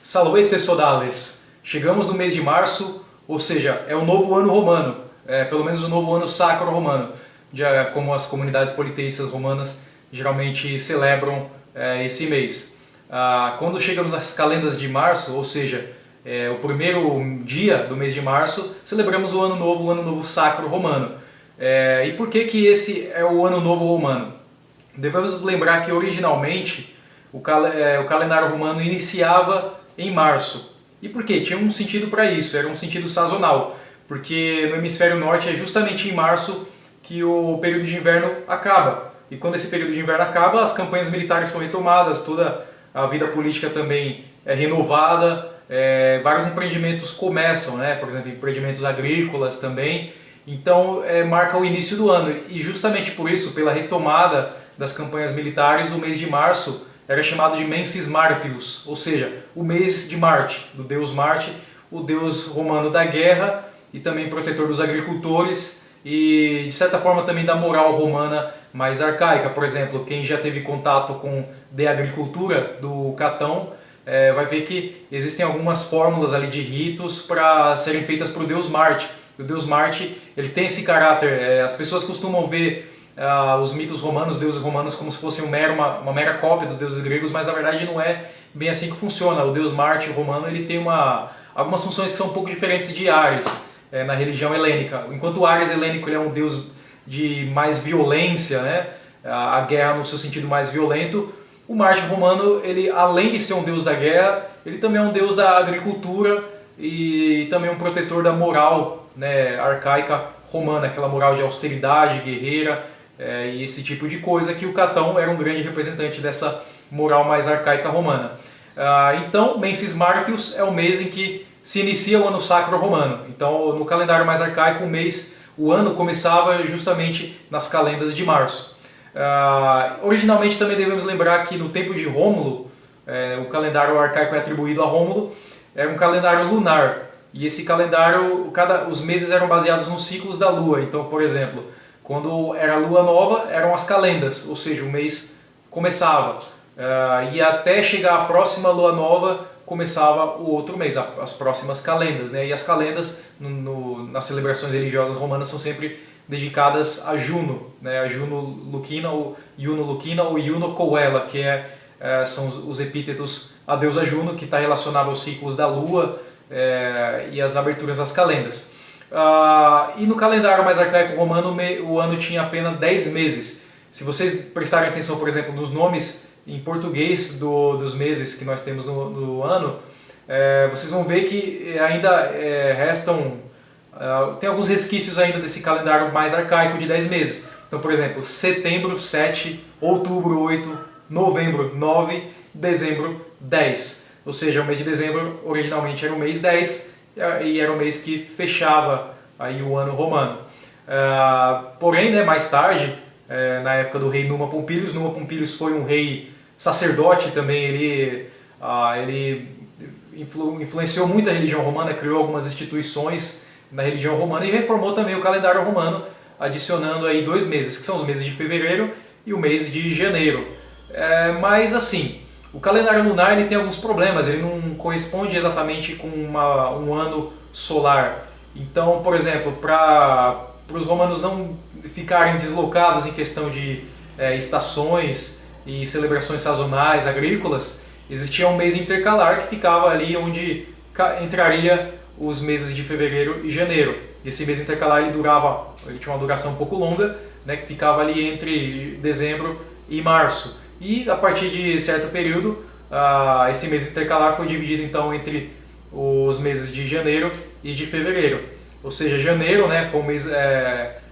Salvete sodales! Chegamos no mês de março, ou seja, é o novo ano romano, pelo menos o novo ano sacro romano, como as comunidades politeístas romanas geralmente celebram esse mês. Quando chegamos nas calendas de março, ou seja, o primeiro dia do mês de março, celebramos o Ano Novo Sacro Romano. E por que esse é o Ano Novo Romano? Devemos lembrar que originalmente o calendário romano iniciava em março. E por quê? Tinha um sentido para isso, era um sentido sazonal, porque no hemisfério norte é justamente em março que o período de inverno acaba. E quando esse período de inverno acaba, as campanhas militares são retomadas, toda a vida política também é renovada, vários empreendimentos começam, né? Por exemplo, empreendimentos agrícolas também. Então marca o início do ano, e justamente por isso, pela retomada das campanhas militares, o mês de março era chamado de Mensis Martius, ou seja, o mês de Marte, do deus Marte, o deus romano da guerra e também protetor dos agricultores e de certa forma também da moral romana mais arcaica. Por exemplo, quem já teve contato com De Agricultura, do Catão, vai ver que existem algumas fórmulas ali de ritos para serem feitas para o deus Marte. O deus Marte, ele tem esse caráter, as pessoas costumam ver os mitos romanos, os deuses romanos, como se fossem uma mera cópia dos deuses gregos, mas na verdade não é bem assim que funciona. O deus Marte romano, ele tem algumas funções que são um pouco diferentes de Ares na religião helênica. Enquanto o Ares helênico ele é um deus de mais violência, né? A guerra no seu sentido mais violento, o Marte romano, ele, além de ser um deus da guerra, ele também é um deus da agricultura e também um protetor da moral, né, arcaica romana, aquela moral de austeridade, guerreira, e esse tipo de coisa, que o Catão era um grande representante dessa moral mais arcaica romana. Então, Mensis Martius é o mês em que se inicia o ano sacro romano. Então, no calendário mais arcaico, o ano começava justamente nas calendas de março. Originalmente também devemos lembrar que no tempo de Rômulo, o calendário arcaico é atribuído a Rômulo, era um calendário lunar. E esse calendário, os meses eram baseados nos ciclos da lua. Então, por exemplo, quando era lua nova, eram as calendas, ou seja, o mês começava. E até chegar a próxima lua nova, começava o outro mês, as próximas calendas, né? E as calendas, nas celebrações religiosas romanas, são sempre dedicadas a Juno, né? A Juno Lucina, ou Juno Lucina, ou Juno Coela, que são os epítetos a deusa Juno, que está relacionado aos ciclos da lua e as aberturas das calendas. E no calendário mais arcaico romano, o ano tinha apenas 10 meses. Se vocês prestarem atenção, por exemplo, nos nomes em português dos meses que nós temos no ano, vocês vão ver que ainda restam, tem alguns resquícios ainda desse calendário mais arcaico de 10 meses. Então, por exemplo, setembro 7, outubro 8, novembro 9, dezembro 10. Ou seja, o mês de dezembro originalmente era o mês 10 e era o mês que fechava aí o ano romano. Porém, né, mais tarde, na época do rei Numa Pompílios foi um rei sacerdote também, ele influenciou muito a religião romana, criou algumas instituições na religião romana e reformou também o calendário romano, adicionando aí 2 meses, que são os meses de fevereiro e o mês de janeiro. Mas assim, o calendário lunar ele tem alguns problemas, ele não corresponde exatamente com um ano solar. Então, por exemplo, para os romanos não ficarem deslocados em questão de estações e celebrações sazonais, agrícolas, existia um mês intercalar que ficava ali onde entraria os meses de fevereiro e janeiro. Esse mês intercalar ele tinha uma duração um pouco longa, né, que ficava ali entre dezembro e março. E a partir de certo período, esse mês intercalar foi dividido então entre os meses de janeiro e de fevereiro. Ou seja, janeiro, né, foi um mês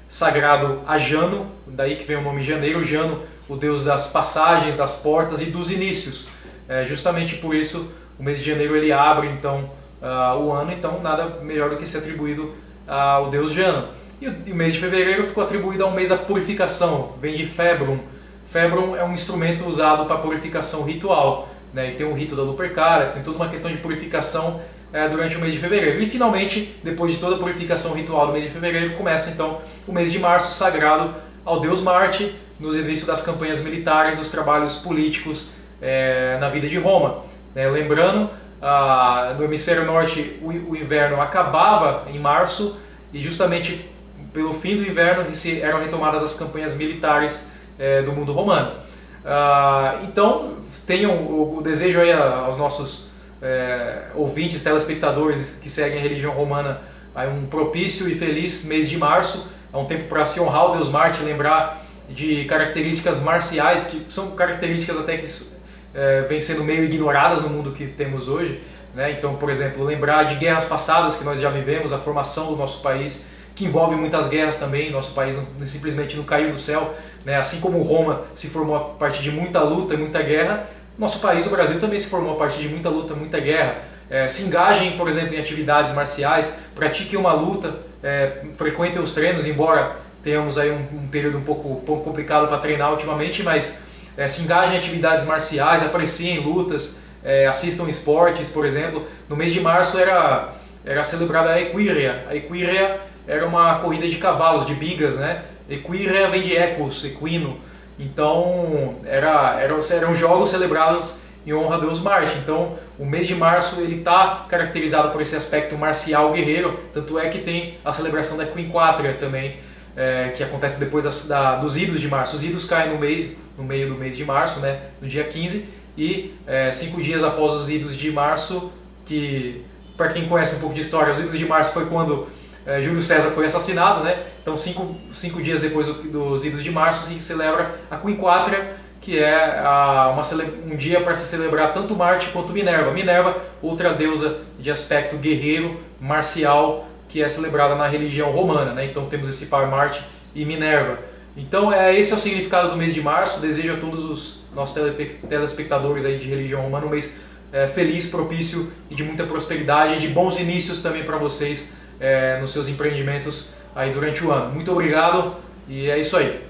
sagrado a Jano, daí que vem o nome Janeiro, Jano, o deus das passagens, das portas e dos inícios. Justamente por isso o mês de janeiro ele abre então o ano, então nada melhor do que ser atribuído ao deus Jano. E o mês de fevereiro ficou atribuído ao mês da purificação, vem de Februm. Februm é um instrumento usado para purificação ritual, né? E tem o rito da Lupercalia, tem toda uma questão de purificação durante o mês de fevereiro. E finalmente, depois de toda a purificação ritual do mês de fevereiro, começa então o mês de março, sagrado ao deus Marte, nos inícios das campanhas militares, dos trabalhos políticos na vida de Roma. Lembrando, no hemisfério norte o inverno acabava em março e justamente pelo fim do inverno eram retomadas as campanhas militares do mundo romano. Então tenham o desejo aí aos nossos ouvintes, telespectadores que seguem a religião romana, aí um propício e feliz mês de março. É um tempo para se honrar o Deus Marte, lembrar de características marciais, que são características até que vêm sendo meio ignoradas no mundo que temos hoje, né? Então, por exemplo, lembrar de guerras passadas que nós já vivemos, a formação do nosso país, que envolve muitas guerras também. Nosso país simplesmente não caiu do céu, né? Assim como Roma se formou a partir de muita luta e muita guerra, nosso país, o Brasil, também se formou a partir de muita luta, muita guerra. Se engajem, por exemplo, em atividades marciais, pratiquem uma luta, frequentem os treinos, embora tenhamos aí um período um pouco complicado para treinar ultimamente, mas se engajem em atividades marciais, apreciem lutas, assistam esportes, por exemplo. No mês de março era celebrada a Equirria. A Equirria era uma corrida de cavalos, de bigas, né? Equirria vem de equus, equino. Então eram jogos celebrados em honra a Deus Marte. Então o mês de março ele está caracterizado por esse aspecto marcial guerreiro, tanto é que tem a celebração da Quinquátria também, que acontece depois dos idos de março. Os idos caem no meio do mês de março, né, no dia 15, e 5 dias após os idos de março, que para quem conhece um pouco de história, os idos de março foi quando Júlio César foi assassinado, né? Então 5 dias depois dos idos de março se celebra a Quinquátria, que é um dia para se celebrar tanto Marte quanto Minerva. Minerva, outra deusa de aspecto guerreiro, marcial, que é celebrada na religião romana, né? Então temos esse par Marte e Minerva. Então esse é o significado do mês de março. Desejo a todos os nossos telespectadores aí de religião romana um mês feliz, propício e de muita prosperidade e de bons inícios também para vocês nos seus empreendimentos aí durante o ano. Muito obrigado e é isso aí.